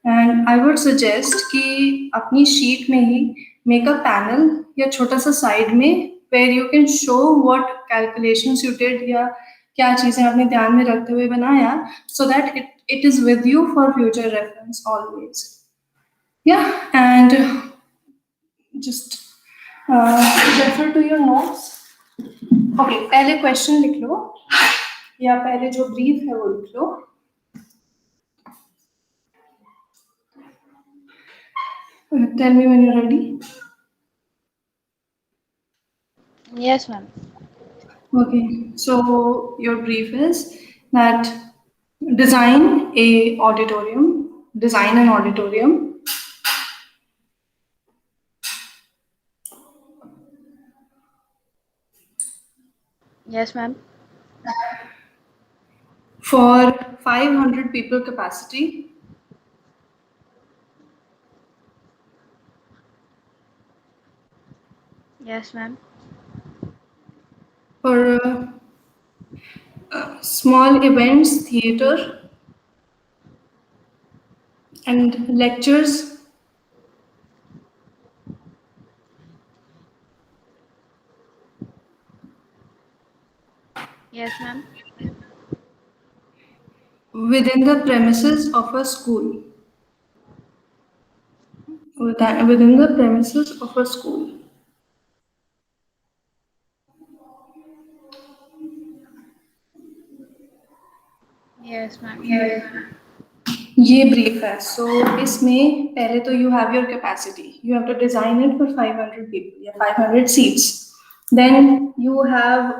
And I would suggest कि अपनी sheet में ही मेक अ पैनल या छोटा सा साइड में where you can show what calculations you did या क्या चीजें आपने ध्यान में रखते हुए बनाया, so that it is with you for future reference always. या and just refer to your notes. Okay, पहले क्वेश्चन लिख लो या पहले जो ब्रीफ है वो लिख लो. Tell me when you're ready. Yes, ma'am. Okay, so your brief is that design a auditorium, design an auditorium Yes, ma'am. for 500 people capacity Yes, ma'am. for small events, theater, and lectures Yes, ma'am. within the premises of a school. Within the premises of a school. Yes, ma'am. ये brief है. सो इसमें पहले तो you have your capacity, you have to design it for 500 people या 500 seats. Then you have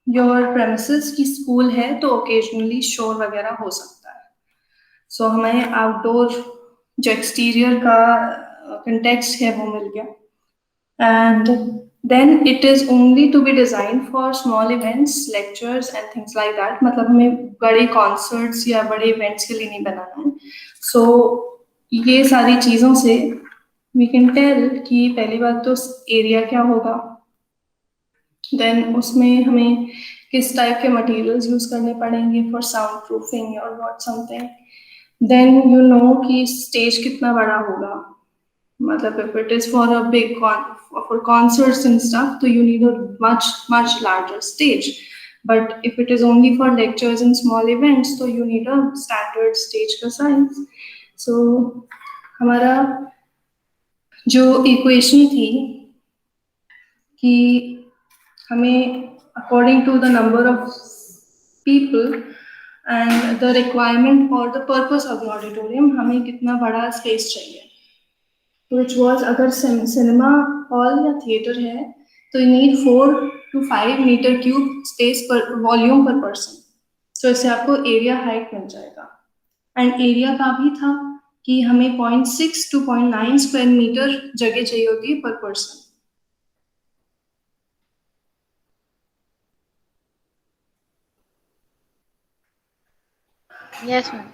your premises की school है तो occasionally शोर वगैरह हो सकता है. सो हमें आउटडोर जो एक्सटीरियर का कंटेक्स्ट है वो मिल गया. And then it is only to be designed for small events, lectures and things like that. मतलब हमें बड़े concerts या बड़े events के लिए नहीं बनाना है. So ये सारी चीज़ों से we can tell कि पहली बात तो एरिया क्या होगा, then उसमें हमें किस टाइप के मटेरियल्स यूज करने पड़ेंगे फॉर साउंड प्रूफिंग और what something. Then you know कि स्टेज कितना बड़ा होगा. मतलब if it is for a big for concerts and stuff, so you need a much larger stage. But if it is only for lectures and small events, so you need a standard stage का size. So हमारा जो equation थी कि हमें according to the number of people and the requirement or the purpose of the auditorium हमें कितना बड़ा space चाहिए. Which was अगर सिनेमा हॉल या थिएटर है तो you need 4 to 5 meter cube space पर वॉल्यूम पर पर्सन. तो इससे आपको एरिया हाइट मिल जाएगा. एंड एरिया का भी था कि हमें 0.6 to 0.9 स्क्वायर मीटर जगह चाहिए होती है पर पर्सन. Yes, ma'am.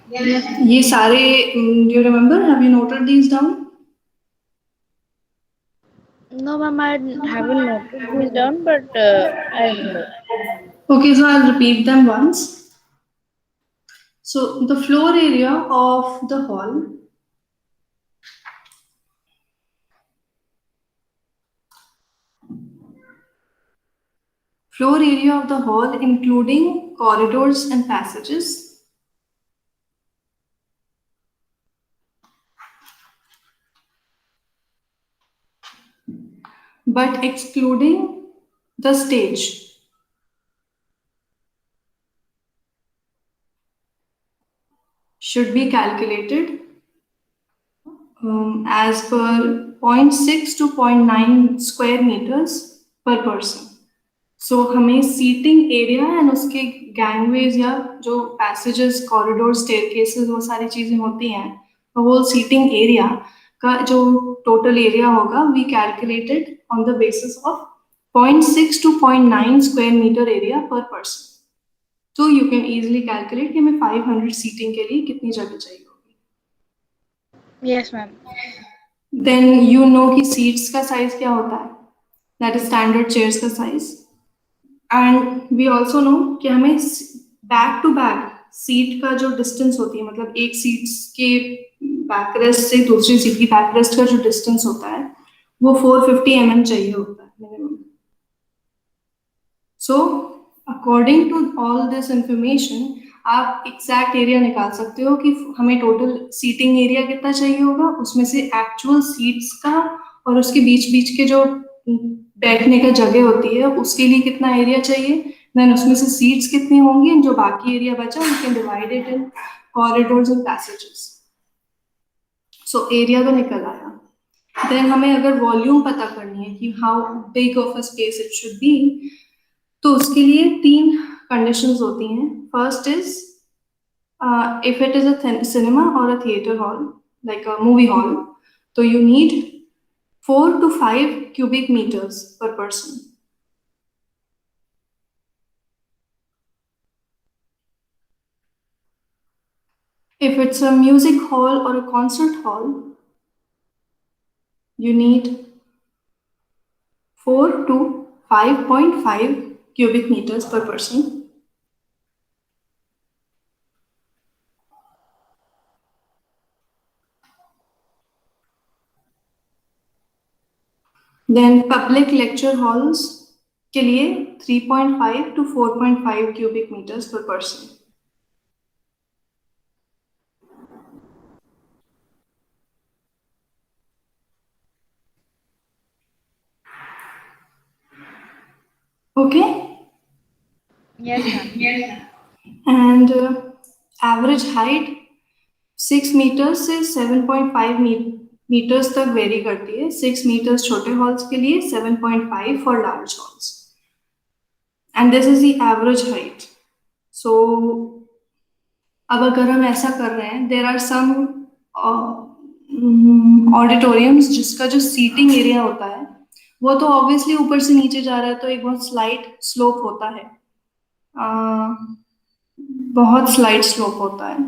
ये सारे do you remember, have you noted these down? No, ma'am, I haven't noted this down, but I remember. Okay, so I'll repeat them once. So the floor area of the hall including corridors and passages but excluding the stage should be calculated as per 0.6 to 0.9 square meters per person. So हमें seating area and उसके गैंगवेज या जो passages, corridor, staircases, वो सारी चीजें होती हैं, वो सीटिंग एरिया का जो टोटल एरिया होगा we calculated on the basis of 0.6 to 0.9 square metre area per person. तो यू कैन इजिली कैलकुलेट कि हमें 500 सीटिंग के लिए कितनी जगह चाहिए होगी. Yes, ma'am. Then you know कि सीट्स का साइज क्या होता है, दैट इज स्टैंडर्ड चेयर्स का size. And we also know कि हमें बैक टू बैक सीट का जो डिस्टेंस होती है, मतलब एक सीट्स के बैकरेस्ट से दूसरी सीट की बैकरेस्ट का जो डिस्टेंस होता है वो 450 mm चाहिए होता है minimum. So according to all this information आप एग्जैक्ट एरिया निकाल सकते हो कि हमें टोटल सीटिंग एरिया कितना चाहिए होगा, उसमें से एक्चुअल सीट्स का और उसके बीच बीच के जो बैठने का जगह होती है उसके लिए कितना एरिया चाहिए, देन उसमें से सीट्स कितनी होंगी, जो बाकी एरिया बचा we can divide it in corridors and passages. So area तो निकल आया. देन हमें अगर वॉल्यूम पता करनी है कि how big of a space it should be, तो उसके लिए तीन कंडीशंस होती हैं. First is if it is a cinema or a theater hall, like a movie hall, so you need 4 to 5 cubic meters per person. If it's a music hall or a concert hall, you need 4 to 5.5 cubic meters per person. Then public lecture halls के लिए 3.5 to 4.5 cubic meters per person. Okay? Yes, ma'am. And average height 6 meters से 7.5 meters तक very करती है. 6 meters छोटे halls के लिए, 7.5 for large halls. And this is the average height. So अब अगर हम ऐसा कर रहे हैं, देर आर सम ऑडिटोरियम्स जिसका जो सीटिंग एरिया होता है वो तो ऑब्वियसली ऊपर से नीचे जा रहा है, तो एक बहुत स्लाइट स्लोप होता है. बहुत स्लाइट स्लोप होता है.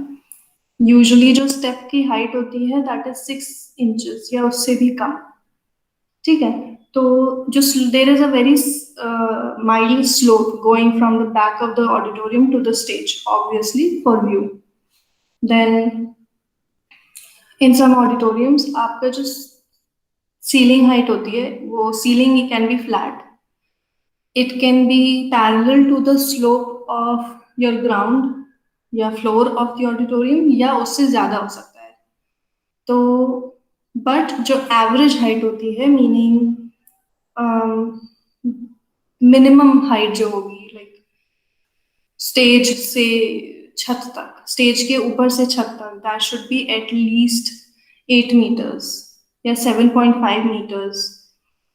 यूजुअली जो स्टेप की हाइट होती है दैट इज 6 इंचेस या उससे भी कम. ठीक है. तो जो there is a very mild slope going from the back of the auditorium to the stage, obviously for view. Then in some auditoriums आपका जो सीलिंग हाइट होती है वो ceiling can be flat, it can be parallel to the slope of your ground या floor of the auditorium, या उससे ज्यादा हो सकता है. तो बट जो एवरेज हाइट होती है, मीनिंग मिनिमम हाइट जो होगी, लाइक स्टेज से छत तक, स्टेज के ऊपर से छत तक, that should be at least 8 meters या 7.5 meters.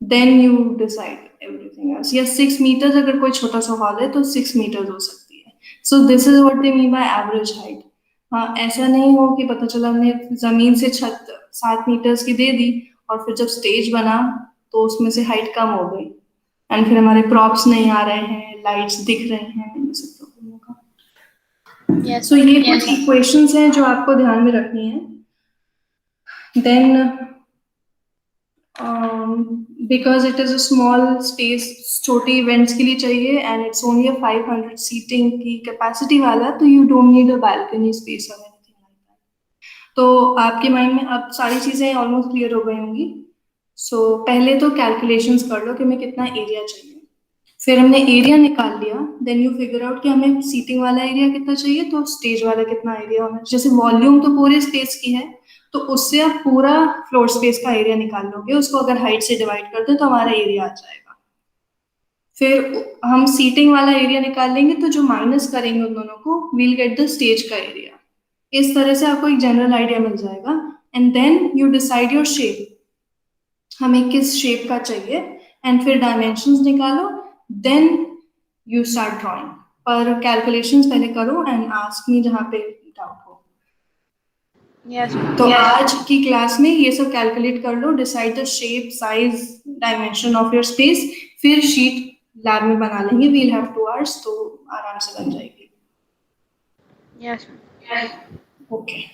Then you decide everything else. या 6 meters अगर कोई छोटा सा हॉल है तो 6 meters हो सकती है. So this is what they mean by average height. हाँ, ऐसा नहीं हो कि पता चला हमने जमीन से छत 7 meters की दे दी और फिर जब स्टेज बना तो उसमें से हाइट कम हो गई एंड फिर हमारे प्रॉप्स नहीं आ रहे हैं, लाइट्स दिख रहे हैं, इन सब प्रॉब्लम होगा. Yes, सो ma'am. ये कुछ इक्वेशंस हैं जो आपको ध्यान में रखनी है. Then because it is a small space, छोटे इवेंट्स के लिए चाहिए and it's only a 500 seating की कैपेसिटी वाला, तो you don't need a balcony space और एनीथिंग लाइक दैट. तो आपके माइंड में अब सारी चीजें ऑलमोस्ट क्लियर हो गई होंगी. सो पहले तो कैलकुलेशंस कर लो कि हमें कितना एरिया चाहिए. फिर हमने एरिया निकाल लिया, देन यू फिगर आउट कि हमें सीटिंग वाला एरिया कितना चाहिए, तो स्टेज वाला कितना एरिया होना. जैसे वॉल्यूम तो पूरे स्पेस की है, तो उससे आप पूरा फ्लोर स्पेस का एरिया निकाल लोगे, उसको अगर हाइट से डिवाइड कर दो तो हमारा एरिया आ जाएगा. फिर हम सीटिंग वाला एरिया निकाल लेंगे, तो जो माइनस करेंगे उन दोनों को, वील गेट द स्टेज का एरिया. इस तरह से आपको एक जनरल आइडिया मिल जाएगा. And then you decide your shape, हमें किस शेप का चाहिए, एंड फिर डायमेंशंस निकालो. Then you start drawing. पर कैलकुलेशंस पहले करो एंड आस्क मी जहाँ पे डाउट हो. Yes, ma'am. तो आज की क्लास में ये सब कैलकुलेट कर लो, decide the shape, size, dimension of your space. फिर शीट लैब में बना लेंगे, वील हैव 2 hours, तो आराम से बन जाएगी. Yes, ma'am. Okay.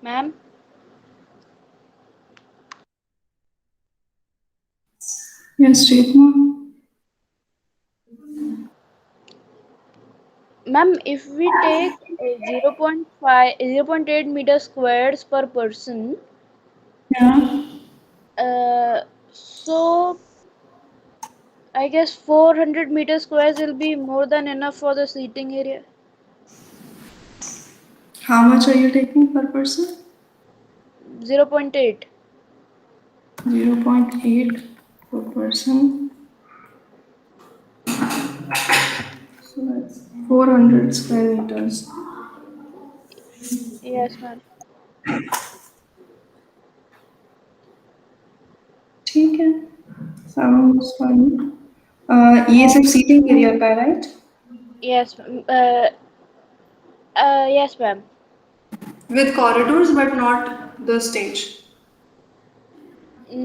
Ma'am, Yes, Chetna. ma'am, if we take 0.8 meter squares per person, Yeah. uh, so I guess 400 meter squares will be more than enough for the seating area. How much are you taking per person? 0.8. 0.8 per person. So that's 400 square meters. Yes, ma'am. ठीक है. Sounds fun. ये Uh, सब seating area का है, right? yes, yes, ma'am. With corridors but not the stage.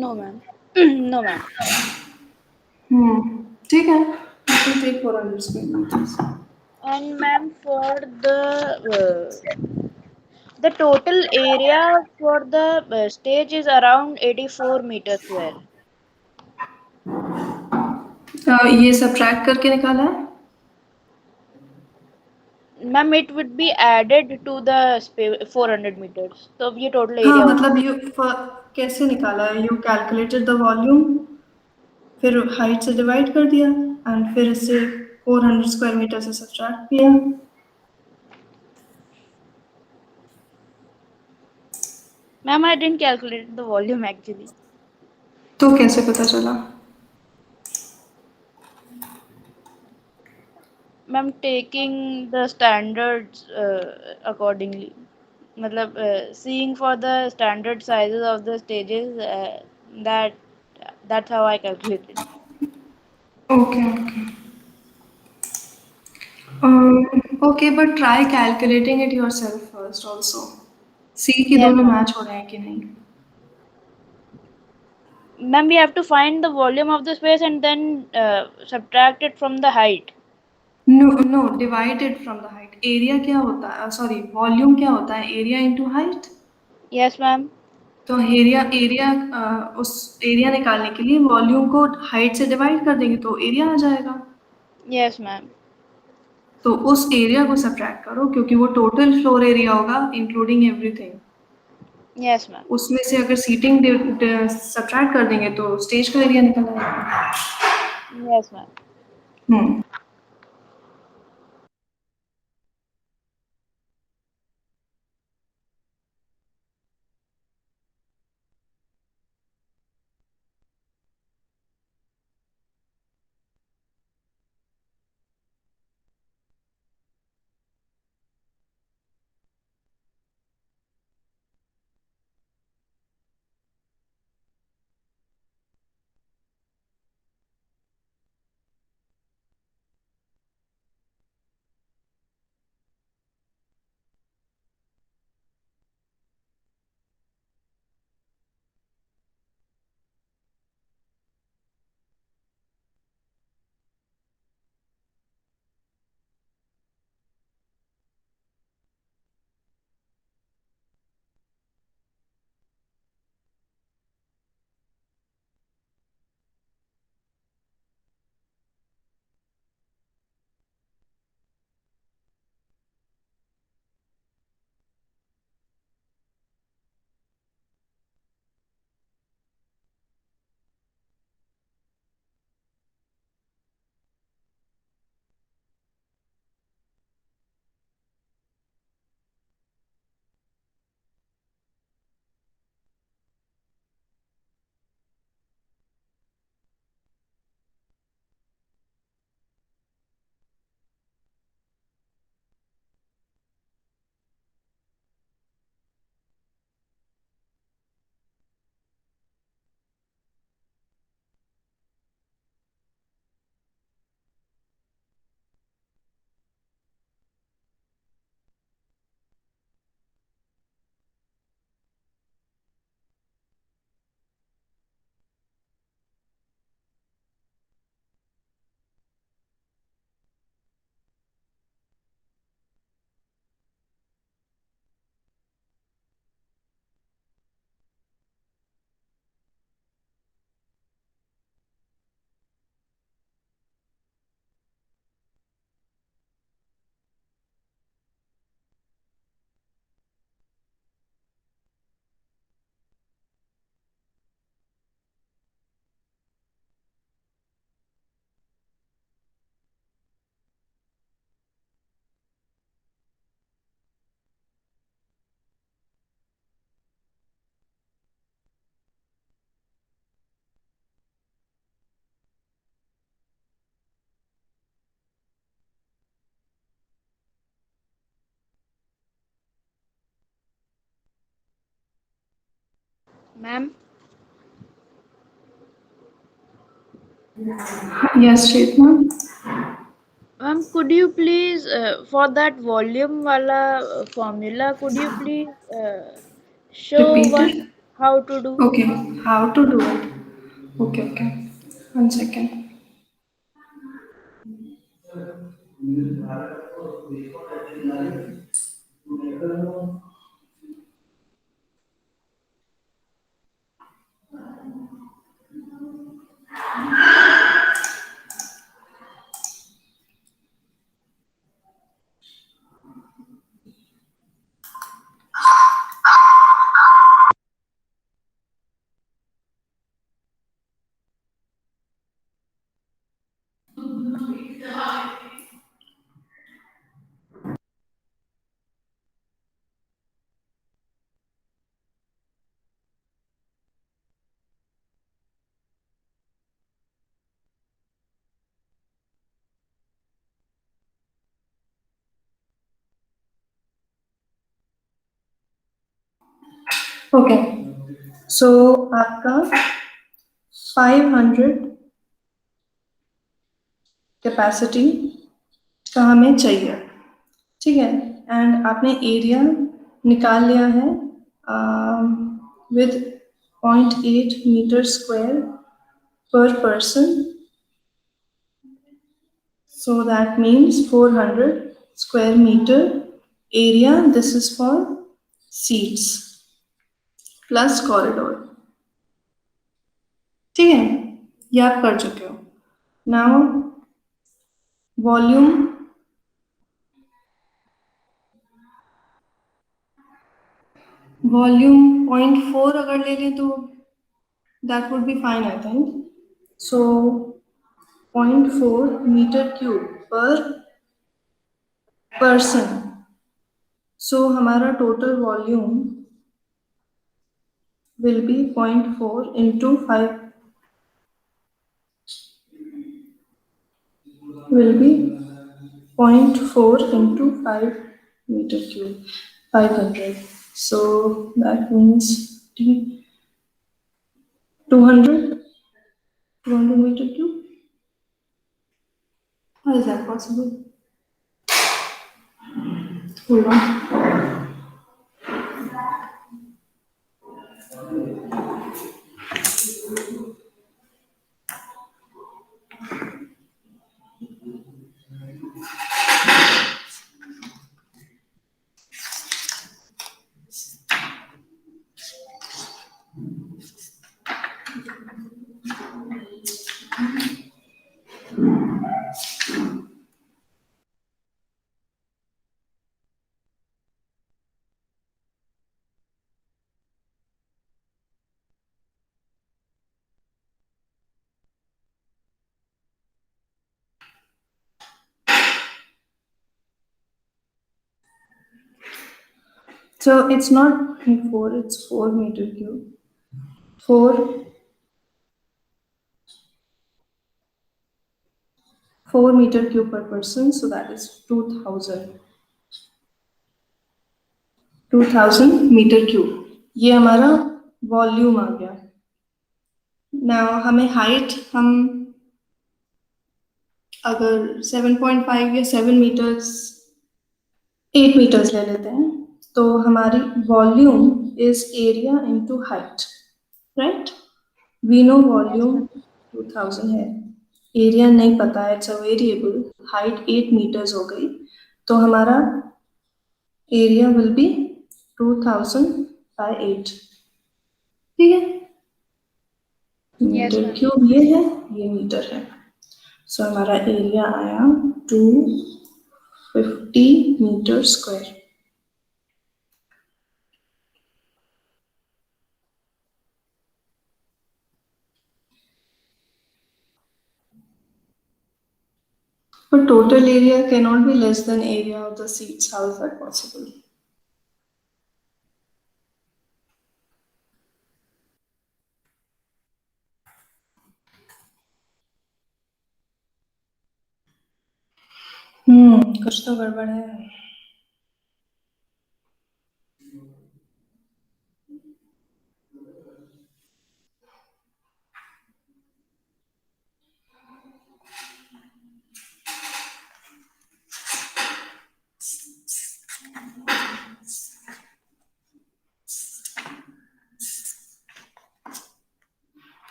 No, ma'am. No, ma'am. ठीक है. You can take 400 square meters. And ma'am, for the total area for the stage is around 84 meters square. ये सब track करके निकाला है. Ma'am, it would be added to the 400 meters. So ये total हाँ area होगा. मतलब कैसे निकाला है? You calculated the volume, फिर हाइट से डिवाइड कर दिया एंड फिर इससे 400 स्क्वायर मीटर से सब्ट्रैक्ट किया. Ma'am, I didn't calculate the volume actually. तो कैसे पता चला? Ma'am, taking the standards accordingly. मतलब seeing for the standard sizes of the stages, that that's how I calculated. Okay okay. Okay but try calculating it yourself first also. See कि Yes, दोनों ma'am. Match हो रहे हैं कि नहीं. Ma'am, we have to find the volume of the space and then subtract it from the height. No no divided from the height. Area क्या होता है? सॉरी, वॉल्यूम क्या होता है? Area into height. Yes, ma'am. तो area area उस area निकालने के लिए वॉल्यूम को हाइट से डिवाइड कर देंगे तो एरिया आ जाएगा. Yes, ma'am. तो उस एरिया को सब्ट्रैक्ट करो क्योंकि वो टोटल फ्लोर एरिया होगा इंक्लूडिंग एवरीथिंग. Yes, ma'am. उसमें से अगर सीटिंग सब्ट्रैक्ट कर देंगे तो स्टेज का एरिया निकल आएगा. Yes, ma'am. Hmm. Ma'am, Yes, Chetna. ma'am, could you please, for that volume wala formula, could you please show Repeat one it. how to do? Okay. How to do it? Okay, okay. 1 second. Okay. So आपका 500 capacity का हमें चाहिए, ठीक है। And आपने area निकाल लिया है with 0.8 metre square per person. So that means 400 square meter area. This is for seats plus corridor. ठीक है, ये आप कर चुके हो। नाउ वॉल्यूम, वॉल्यूम 0.4 अगर ले लें तो that would be fine I think. So 0.4 metre cube per person. So हमारा total volume will be 0.4 into 5 will be 0.4 into 5 meter cube, 500. So that means 200 meter cube. How is that possible? Hold on. So it's not 4, it's 4 meter cube. 4 meter cube per person, so that is 2000 metre cube. ये हमारा volume आ गया। Now हमें height, हम अगर 7.5 या 7 metres 8 metres ले लेते हैं तो हमारी volume is area into height, right. We know Yes, volume ma'am. 2000 है, एरिया नहीं पता है, it's a variable. Height 8 metres हो गई तो हमारा एरिया विल बी 2000 बाय 8, ठीक है। Yes, metre ma'am. क्यूब ये है, ये मीटर है। सो हमारा एरिया आया 250 metre square. But total area cannot be less than area of the seats. How is that possible? कुछ तो गड़बड़ है।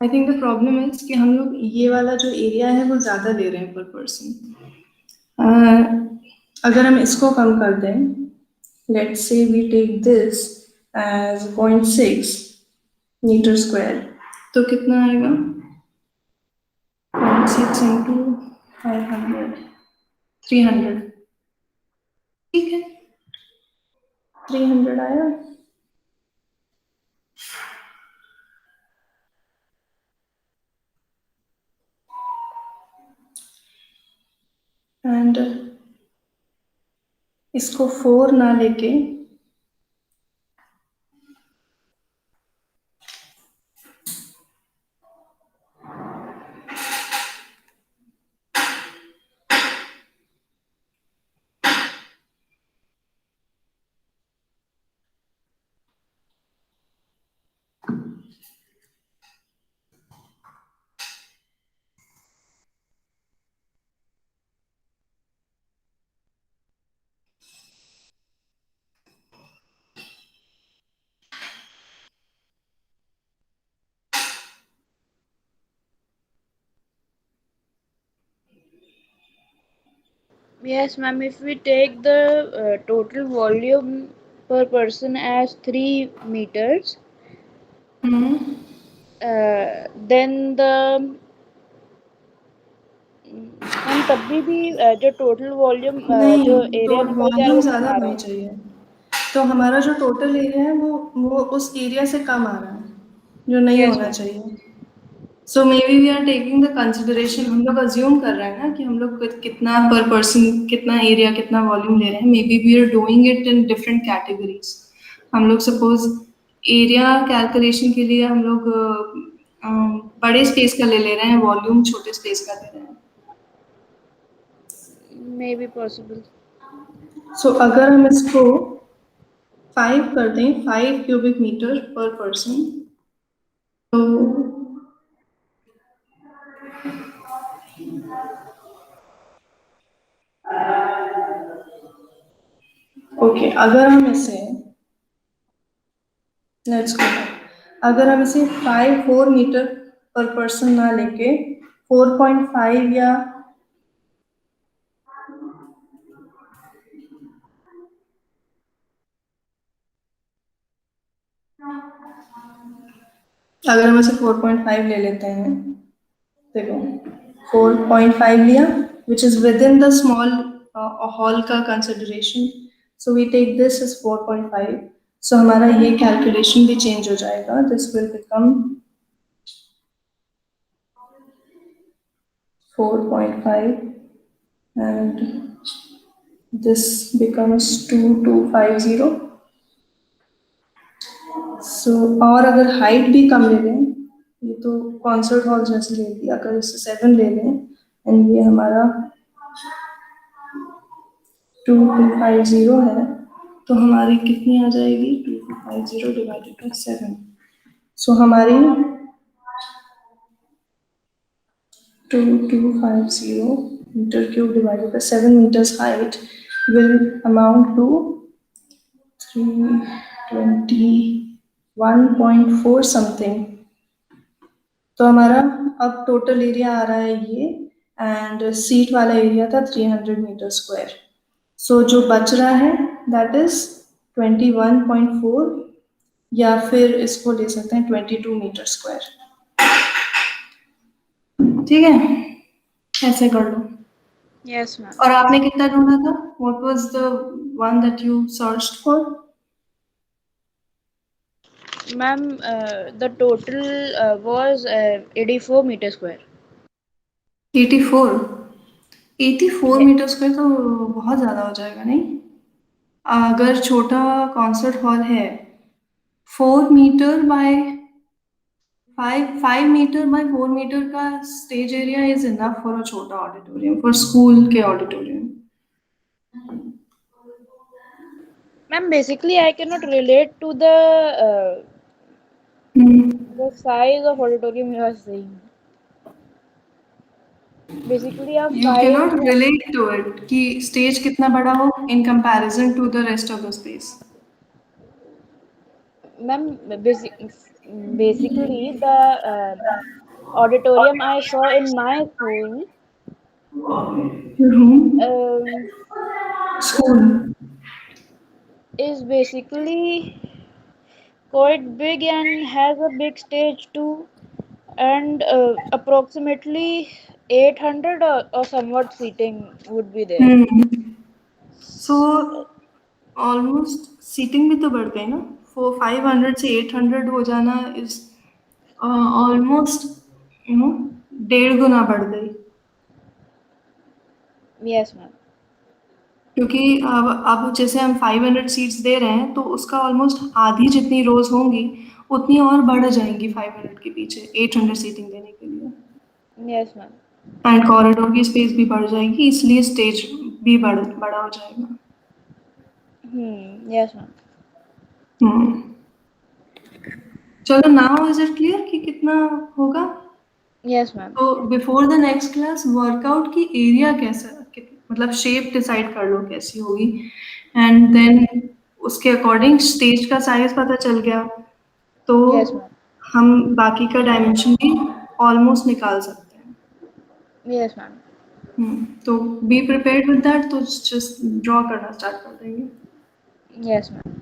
I think the problem is कि हम लोग ये वाला जो एरिया है वो ज्यादा ले रहे हैं पर पर्सन। अगर हम इसको कम कर दें, let's say we take this as 0.6 metre square, तो कितना आएगा? 0.6 इंटू 500, 300। ठीक है, 300 आया। एंड इसको 4 ना लेके Yes, ma'am. If we take the total volume per person as 3 meters, then the ma'am तभी भी जो टोटल वॉल्यूम नहीं, जो तो एरिया निकल के आ रहा है वॉल्यूम वो ज्यादा कितना आ रहा होनी है? चाहिए। तो हमारा जो टोटल एरिया है वो उस एरिया से कम आ रहा है, जो नहीं यस होना मैम। चाहिए। So maybe we are taking the consideration, हम लोग अज्यूम कर रहे हैं ना कि हम लोग कितना पर पर्सन, कितना एरिया, कितना वॉल्यूम ले रहे हैं। Maybe we are doing it in different categories. हम लोग सपोज एरिया कैलकुलेशन के लिए हम लोग बड़े स्पेस का ले रहे हैं, वॉल्यूम छोटे स्पेस का ले रहे हैं। May be possible. सो अगर हम इसको 5 कर दें, 5 क्यूबिक मीटर पर पर्सन, तो ओके, अगर हम इसे लेट्स गो, अगर हम इसे 4 मीटर पर पर्सन ना लेके 4.5 या अगर हम इसे 4.5 ले लेते हैं, देखो 4.5 लिया, which is with in the small hall का consideration, so we take this is 4.5। So हमारा ये कैलकुलेशन भी चेंज हो जाएगा, this will become 4.5 and this becomes 2250। So और अगर हाइट भी कम ले लें, ये तो कॉन्सर्ट हॉल जैसे ले लिया, अगर इससे 7 ले लें एंड ये हमारा 2250 है, तो हमारी कितनी आ जाएगी? 2250 डिवाइडेड बाई 7। सो हमारी 2250 metre cube divided by 7 metres height will amount to 321.4 something. तो हमारा अब टोटल एरिया आ रहा है ये, एंड सीट वाला एरिया था 300 मीटर स्क्वायर। सो जो बच रहा है दैट इज 21.4, या फिर इसको ले सकते हैं 22 मीटर स्क्वायर। ठीक है, ऐसे कर लो। Yes ma'am. और आपने कितना ढूंढा था? What was the one that you searched for? Ma'am the total was 84 metre square. 84? 84 metre square तो बहुत ज्यादा हो जाएगा नहीं? अगर छोटा कॉन्सर्ट हॉल है, 4 metre by 5 metre by 4 metre का stage area is enough for a छोटा ऑडिटोरियम, फॉर स्कूल के auditorium. Ma'am basically I can not relate to the size of auditorium you are saying. Basically a you can not 5 relate to it कि stage कितना बड़ा हो in comparison to the rest of the space. Ma'am, basically the auditorium I saw in my school Your home um, school. is basically quite big and has a big stage too, and approximately 800 or somewhat seating would be there. So almost seating भी तो बढ़ गई ना, 500 से 800 हो जाना is almost, you know, 1.5 गुना बढ़ गई। Yes, ma'am. क्योंकि अब जैसे हम 500 सीट्स दे रहे हैं तो उसका ऑलमोस्ट आधी जितनी रोज होंगी उतनी और बढ़ जाएंगी 500 के पीछे 800 सीटिंग देने के लिए। Yes, ma'am. एंड कॉरिडोर की स्पेस भी बढ़ जाएगी, इसलिए स्टेज भी बड़ा हो जाएगा। Yes, ma'am. हम्म। चलो, नाउ इज इट क्लियर कि कितना होगा? Yes, ma'am. तो before the next class workout की एरिया कैसा, मतलब शेप डिसाइड कर लो कैसी होगी, एंड देन उसके अकॉर्डिंग स्टेज का साइज पता चल गया तो Yes, ma'am. हम बाकी का डायमेंशन भी ऑलमोस्ट निकाल सकते हैं। Yes, ma'am. तो बी प्रिपेयर्ड विद दैट, तो जस्ट ड्रॉ करना स्टार्ट कर देंगे। Yes, ma'am.